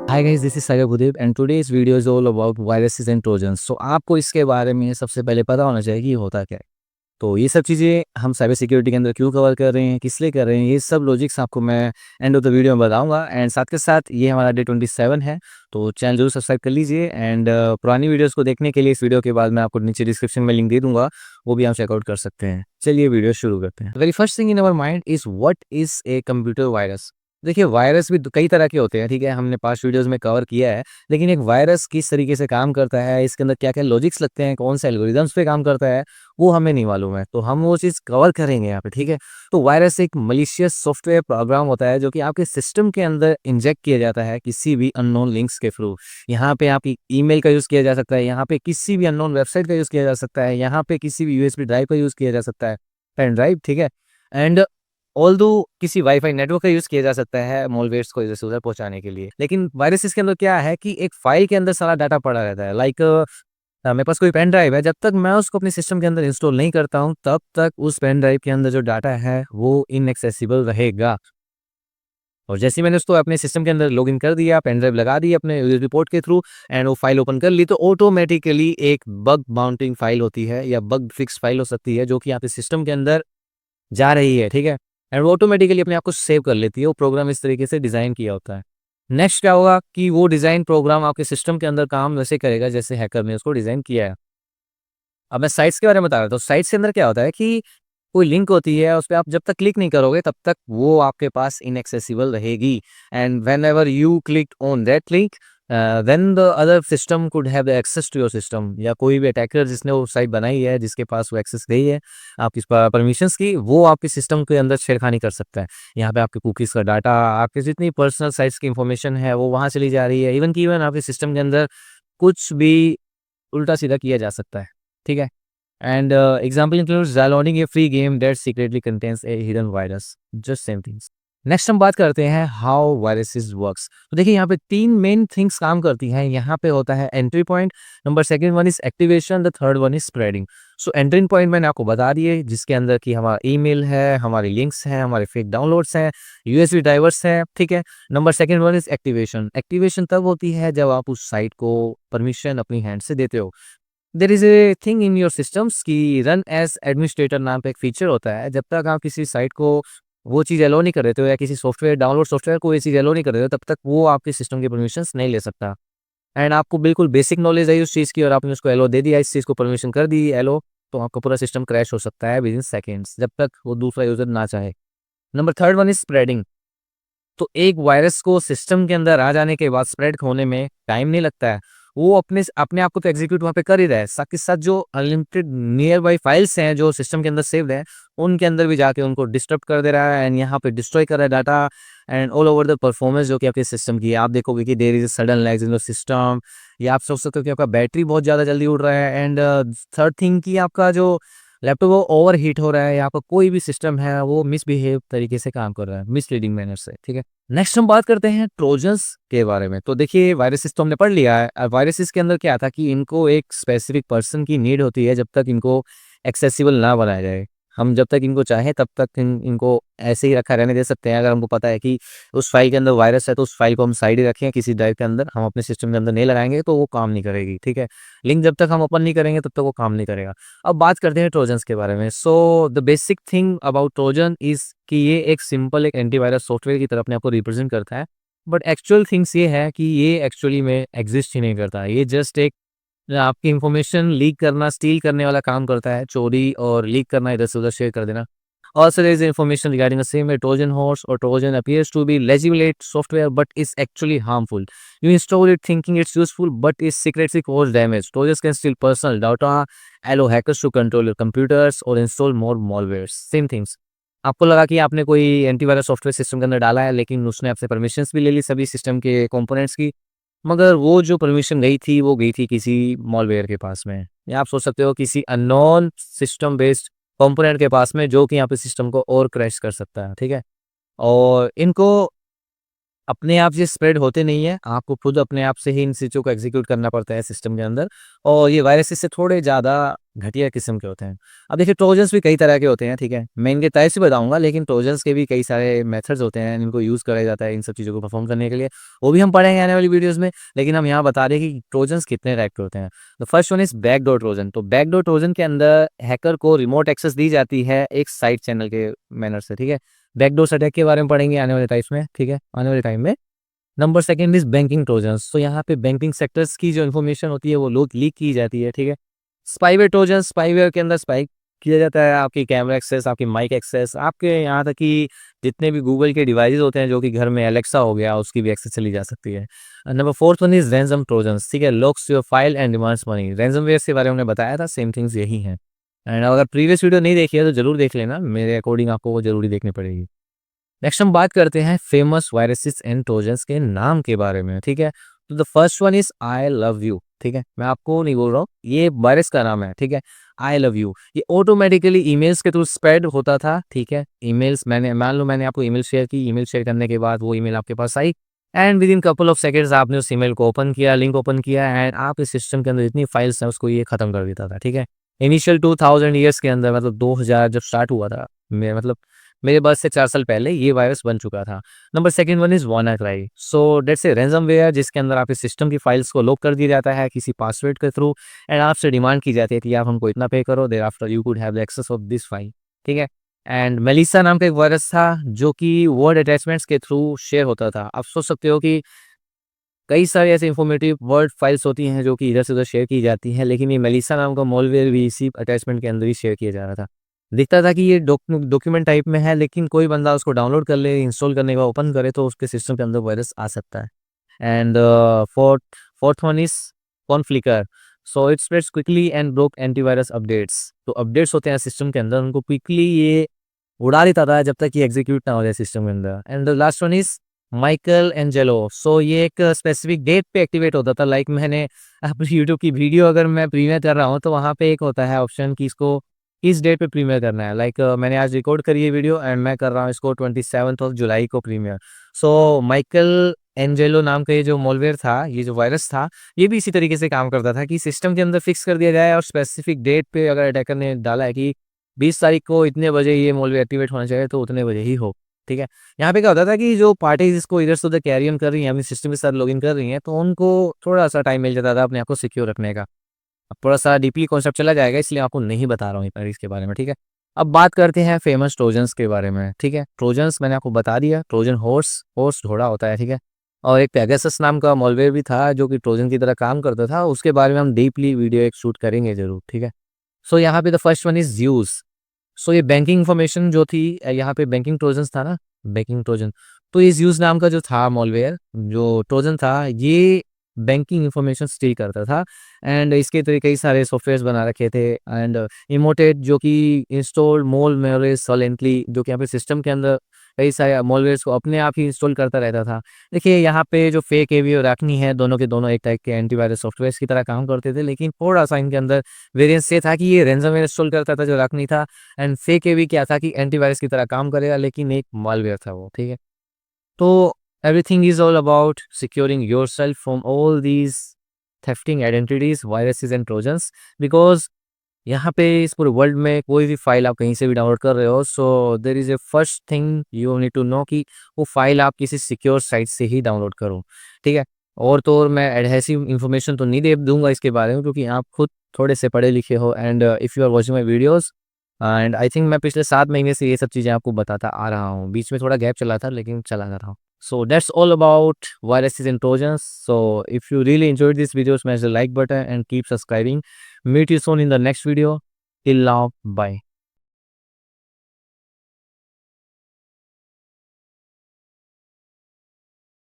Hi guys, this is Sagar Budev and today's video is all about viruses and Trojans. तो आपको इसके बारे में सबसे पहले पता होना चाहिए कि ये होता क्या है। तो ये सब चीज़ें हम साइबर सिक्योरिटी के अंदर क्यों कवर कर रहे हैं, किस लिए कर रहे हैं, ये सब लॉजिक्स आपको मैं एंड ऑफ द वीडियो में बताऊंगा। एंड साथ के साथ ये हमारा डे 27 है, तो चैनल जरूर सब्सक्राइब कर लीजिए। एंड पुरानी वीडियोस को देखने के लिए इस वीडियो के बाद मैं आपको नीचे डिस्क्रिप्शन में लिंक दे दूंगा, वो भी आप चेकआउट कर सकते हैं। चलिए वीडियो शुरू करते हैं। Very first thing in our mind is what is a computer virus. देखिए, वायरस भी कई तरह के होते हैं, ठीक है, हमने पास्ट वीडियोस में कवर किया है। लेकिन एक वायरस किस तरीके से काम करता है, इसके अंदर क्या क्या लॉजिक्स लगते हैं, कौन से एल्गोरिदम्स पे काम करता है, वो हमें नहीं मालूम है। तो हम वो चीज़ कवर करेंगे यहाँ पे, ठीक है। तो वायरस एक मलिशियस सॉफ्टवेयर प्रोग्राम होता है जो कि आपके सिस्टम के अंदर इंजेक्ट किया जाता है किसी भी अननोन लिंक्स के थ्रू। यहाँ पे आपकी ईमेल का यूज़ किया जा सकता है, यहाँ पे किसी भी अननोन वेबसाइट का यूज़ किया जा सकता है, यहाँ पे किसी भी यूएसबी ड्राइव का यूज़ किया जा सकता है, पेन ड्राइव, ठीक है। एंड ऑल्दो किसी वाईफाई नेटवर्क का यूज़ किया जा सकता है मॉलवेयर्स को इधर से उधर पहुँचाने के लिए। लेकिन वायरसेस के अंदर क्या है कि एक फाइल के अंदर सारा डाटा पड़ा रहता है। लाइक मेरे पास कोई पेन ड्राइव है, जब तक मैं उसको अपने सिस्टम के अंदर इंस्टॉल नहीं करता हूँ, तब तक उस पेन ड्राइव के अंदर जो डाटा है वो इनएक्सेसिबल रहेगा। और जैसे ही मैंने उसको अपने सिस्टम के अंदर लॉगिन कर दिया, पेन ड्राइव लगा दी अपने यूएसबी पोर्ट के थ्रू एंड वो फाइल ओपन कर ली, तो ऑटोमेटिकली एक बग बाउंटिंग फाइल होती है या बग फिक्स फाइल हो सकती है जो कि आपके सिस्टम के अंदर जा रही है, ठीक है। एंड वो ऑटोमेटिकली अपने आप को सेव कर लेती है। वो प्रोग्राम इस तरीके से डिज़ाइन किया होता है। नेक्स्ट क्या होगा कि वो डिज़ाइन प्रोग्राम आपके सिस्टम के अंदर काम वैसे करेगा जैसे हैकर ने उसको डिज़ाइन किया है। अब मैं साइट्स के बारे में बता रहा था। तो साइट्स के अंदर क्या होता है कि कोई लिंक होती है, उस पे आप जब तक क्लिक नहीं करोगे तब तक वो आपके पास इनएक्सेसिबल रहेगी। And whenever you click on that link, then the other system could have the access to your system, या कोई भी अटैकर जिसने वो साइट बनाई है, जिसके पास वो एक्सेस गई है आपकी परमिशंस की, वो आपके सिस्टम के अंदर छेड़खानी कर सकता है। यहाँ पे आपके कुकीज़ का डाटा, आपकी जितनी पर्सनल साइट्स की इंफॉर्मेशन है वो वहाँ चली जा रही है। इवन की इवन आपके सिस्टम के अंदर कुछ भी उल्टा-सीधा किया जा सकता है, ठीक है? And example includes downloading a free game that secretly contains a hidden virus. Just same things. Next हम बात करते हैं हाउ वायरसेस वर्क्स। तो देखिए, यहाँ पे तीन मेन थिंग्स काम करती हैं। यहाँ पे होता है entry point, number second one is activation, the third one is spreading. So entry point मैंने आपको बता दिए, जिसके अंदर कि हमारा ईमेल है, हमारे लिंक्स हैं, हमारे फेक डाउनलोड्स हैं, यूएसबी ड्राइवर्स हैं, ठीक है। Number second one is activation. Activation तब होती है जब आप उस साइट को परमिशन अपनी हैंड से देते हो। There is a thing in your systems कि रन एज़ एडमिनिस्ट्रेटर नाम का एक फीचर होता है। जब तक आप किसी साइट को वो चीज़ अलाउ नहीं कर देते हो, या किसी सॉफ्टवेयर डाउनलोड सॉफ्टवेयर को ये चीज़ अलाउ नहीं कर देते हो, तब तक वो आपके सिस्टम की परमिशंस नहीं ले सकता। एंड आपको बिल्कुल बेसिक नॉलेज है उस चीज़ की, और आपने उसको अलाउ दे दिया, इस चीज़ को परमिशन कर दी अलाउ, तो आपका पूरा सिस्टम क्रैश हो सकता है विदिन सेकंड्स, जब तक वो दूसरा यूज़र ना चाहे। Number third one is spreading. तो एक वायरस को सिस्टम के अंदर आ जाने के बाद स्प्रेड होने में टाइम नहीं लगता है। वो अपने अपने आप को तो एग्जीक्यूट वहाँ पे कर ही रहा है। साथ के साथ जो अनलिमिटेड नियर बाय फाइल्स हैं जो सिस्टम के अंदर सेव्ड हैं, उनके अंदर भी जाके उनको डिस्टर्ब कर दे रहा है एंड यहाँ पे डिस्ट्रॉय कर रहा है data and all over the performance जो कि आपके सिस्टम की है। आप देखोगे कि there is a sudden lags in the system, या आप सोच सकते हो कि आपका बैटरी बहुत ज़्यादा जल्दी उड़ रहा है। एंड थर्ड थिंग कि आपका जो लैपटॉप वो ओवरहीट हो रहा है, या आपका कोई भी सिस्टम है वो मिसबिहेव तरीके से काम कर रहा है, मिसलीडिंग मैनर से, ठीक है। नेक्स्ट हम बात करते हैं ट्रोजन्स के बारे में। तो देखिए, वायरसेस तो हमने पढ़ लिया है। वायरसेस के अंदर क्या था कि इनको एक स्पेसिफिक पर्सन की नीड होती है जब तक इनको एक्सेसिबल ना बनाया जाए। हम जब तक इनको चाहें तब तक इनको ऐसे ही रखा रहने दे सकते हैं। अगर हमको पता है कि उस फाइल के अंदर वायरस है, तो उस फाइल को हम साइड ही रखें किसी ड्राइव के अंदर, हम अपने सिस्टम के अंदर नहीं लगाएंगे तो वो काम नहीं करेगी, ठीक है। लिंक जब तक हम ओपन नहीं करेंगे तब तक वो काम नहीं करेगा। अब बात करते हैं ट्रोजन्स के बारे में। So the basic thing about Trojan is कि ये एक सिंपल एक एंटीवायरस सॉफ्टवेयर की तरह अपने आप को रिप्रेजेंट करता है। बट एक्चुअल थिंग्स ये है कि ये एक्चुअली में एग्जिस्ट ही नहीं करता। ये जस्ट एक आपकी इंफॉर्मेशन लीक करना, स्टील करने वाला काम करता है, चोरी और लीक करना, इधर से उधर शेयर कर देना। Also, there is information regarding the same way Trojan horse or Trojan appears to be legitimate software but is actually harmful. You install it thinking it's useful but it secretly causes damage. Trojans can steal personal data, allow hackers to control your computers or install more malwares. Same things. आपको लगा कि आपने कोई antivirus software system के अंदर डाला है, लेकिन उसने आपसे परमिशंस भी ले ली सभी सिस्टम के कंपोनेंट्स की, मगर वो जो परमिशन गई थी वो गई थी किसी मॉलवेयर के पास में, या आप सोच सकते हो किसी अननोन सिस्टम बेस्ड कंपोनेंट के पास में, जो कि यहाँ पे सिस्टम को और क्रैश कर सकता है, ठीक है। और इनको अपने आप ये स्प्रेड होते नहीं है, आपको खुद अपने आप से ही इन चीज़ों को एग्जीक्यूट करना पड़ता है सिस्टम के अंदर। और ये वायरसेस से थोड़े ज़्यादा घटिया किस्म के होते हैं। अब देखिए ट्रोजन्स भी कई तरह के होते हैं, ठीक है? मैं इनके टाइप्स भी बताऊँगा, लेकिन ट्रोजन्स के भी कई सारे मेथड्स होते हैं, इनको यूज़ करा जाता है इन सब चीज़ों को परफ़ॉर्म करने के लिए। वो भी हम पढ़ेंगे आने वाली वीडियोज़ में, लेकिन हम यहाँ बता रहे हैं कि ट्रोजन्स कितने टाइप के होते हैं। The first one is backdoor Trojan. तो बैकडोर ट्रोजन के अंदर हैकर को रिमोट एक्सेस दी जाती है एक साइड चैनल के मैनर से, ठीक है? बैकडोर अटैक के बारे में पढ़ेंगे आने वाले टाइप्स में, ठीक है? आने वाले टाइम में। Number second is banking trojans. तो यहाँ पे बैंकिंग सेक्टर्स की जो इन्फॉर्मेशन होती है वो लीक की जाती है, ठीक है? स्पाईवेयर ट्रोजन्स, स्पाईवेयर के अंदर स्पाई किया जाता है आपकी कैमरा एक्सेस, आपकी माइक एक्सेस, आपके यहाँ तक कि जितने भी गूगल के डिवाइसेज़ होते हैं, जो कि घर में एलेक्सा हो गया, उसकी भी एक्सेस चली जा सकती है। Number fourth one is ransom trojans, ठीक है? Locks your file and demands money. Ransomware के बारे में हमने बताया था, सेम थिंग्स यही हैं। एंड अगर प्रीवियस वीडियो नहीं देखी है तो ज़रूर देख लेना, मेरे अकॉर्डिंग आपको वो ज़रूरी देखनी पड़ेगी। नेक्स्ट हम बात करते हैं फेमस वायरसेस एंड ट्रोजन्स के नाम के बारे में, ठीक है? तो the first one is I love you, ठीक है? मैं आपको नहीं बोल रहा हूँ, ये वायरस का नाम है, ठीक है? आई लव यू ये ऑटोमेटिकली ईमेल्स के थ्रू स्प्रेड होता था, ठीक है? ईमेल्स मैंने मान लो मैंने आपको ईमेल शेयर की, ईमेल शेयर करने के बाद वो ईमेल आपके पास आई and within couple of seconds आपने उस ईमेल को ओपन किया, लिंक ओपन किया एंड आप इस सिस्टम के अंदर जितनी फाइल्स हैं उसको ये खत्म कर देता था, ठीक है? इनिशियल 2000 ईयर्स के अंदर मतलब 2000 जब स्टार्ट हुआ था, मैं मतलब मेरे बर्थ से 4 साल पहले ये वायरस बन चुका था। Number second one is WannaCry. So that's a ransomware जिसके अंदर आपके सिस्टम की फाइल्स को लॉक कर दिया जाता है किसी पासवर्ड के थ्रू एंड आपसे डिमांड की जाती है कि आप हमको इतना पे करो, thereafter you could have the access of this file, ठीक है? एंड मेलिसा नाम का एक वायरस था जो कि वर्ड अटैचमेंट्स के थ्रू शेयर होता था। आप सोच सकते हो कि कई सारी ऐसी इन्फॉर्मेटिव वर्ड फाइल्स होती हैं जो कि इधर से उधर शेयर की जाती हैं, लेकिन ये मेलिसा नाम का मॉलवेयर भी इसी अटैचमेंट के अंदर ही शेयर किया जा रहा था। दिखता था कि ये डॉक्यूमेंट टाइप में है, लेकिन कोई बंदा उसको डाउनलोड कर ले, इंस्टॉल करने के बाद ओपन करे तो उसके सिस्टम के अंदर वायरस आ सकता है। And fourth fourth one is Conficker. So it spreads quickly and broke antivirus updates. तो अपडेट्स होते हैं सिस्टम के अंदर, उनको क्विकली ये उड़ा देता था जब तक ये एग्जीक्यूट ना हो जाए सिस्टम के अंदर। And the last one is Michelangelo. So ये एक स्पेसिफिक डेट पे एक्टिवेट होता था, लाइक मैंने अपनी यूट्यूब की वीडियो अगर मैं प्रीमियर कर रहा हूँ तो वहाँ पे एक होता है ऑप्शन कि इसको इस डेट पे प्रीमियर करना है। लाइक मैंने आज रिकॉर्ड करी है वीडियो एंड मैं कर रहा हूँ इसको 27 ऑफ जुलाई को प्रीमियर। सो माइकल एंजेलो नाम का ये जो मॉलवेयर था, ये जो वायरस था, ये भी इसी तरीके से काम करता था कि सिस्टम के अंदर फिक्स कर दिया जाए और स्पेसिफिक डेट पे अगर अटैकर ने डाला है कि 20 तारीख को इतने बजे ये मॉलवेयर एक्टिवेट होना चाहिए तो उतने बजे ही हो, ठीक है? यहाँ पे क्या होता था कि जो पार्टीज़ इसको इधर से उधर कैरी ऑन कर रही हैं, अपने सिस्टम के साथ लॉगिन कर रही हैं, तो उनको थोड़ा-सा टाइम मिल जाता था अपने आप को सिक्योर रखने का। अब थोड़ा-सा डीपली कॉन्सेप्ट चला जाएगा इसलिए आपको नहीं बता रहा हूँ इतना इसके बारे में, ठीक है? अब बात करते हैं फेमस ट्रोजन्स के बारे में, ठीक है? ट्रोजन्स मैंने आपको बता दिया, ट्रोजन हॉर्स, हॉर्स घोड़ा होता है, ठीक है? और एक पेगासस नाम का मॉलवेयर भी था जो कि ट्रोजन की तरह काम करता था, उसके बारे में हम डीपली वीडियो एक शूट करेंगे ज़रूर, ठीक है? सो यहाँ पे the first one is Zeus. So ये बैंकिंग इन्फॉर्मेशन जो थी यहाँ पे बैंकिंग ट्रोजन्स था ना, बैंकिंग ट्रोजन। तो ये ज़्यूस नाम का जो था मॉलवेयर, जो ट्रोजन था, ये बैंकिंग इन्फॉर्मेशन स्टील करता था एंड इसके तो कई सारे सॉफ्टवेयर्स बना रखे थे एंड इमोटेट जो कि इंस्टॉल मोल मेरे साइलेंटली, जो कि यहाँ पे सिस्टम के अंदर कई सारे मॉलवेयर्स को अपने आप ही इंस्टॉल करता रहता था। देखिए यहाँ पे जो फेक एवी और राकनी है, दोनों के दोनों एक टाइप के एंटीवायरस सॉफ्टवेयर्स की तरह काम करते थे, लेकिन थोड़ा सा इनके अंदर वेरिएंस ये था कि ये रैंसमवेयर इंस्टॉल करता था जो राकनी था एंड फेक एवी क्या था कि एंटीवायरस की तरह काम करेगा लेकिन एक मालवेयर था वो, ठीक है? तो everything is all about securing yourself from all these thefting identities, viruses and trojans, because यहाँ पे इस पूरे वर्ल्ड में कोई भी फाइल आप कहीं से भी डाउनलोड कर रहे हो, so there is a first thing you need to know कि वो फाइल आप किसी सिक्योर साइट से ही डाउनलोड करो, ठीक है? और तो और मैं एडहेसिव इन्फॉर्मेशन तो नहीं दे दूंगा इसके बारे में क्योंकि आप खुद थोड़े से पढ़े लिखे हो and if you are watching my videos and I think मैं पिछले 7 महीने से ये सब चीज़ें आपको बताता आ रहा हूँ। बीच में थोड़ा गैप चला था लेकिन चला आ रहा हूँ। So that's all about viruses and trojans. So if you really enjoyed this video, smash the like button and keep subscribing. Meet you soon in the next video. Till now, bye.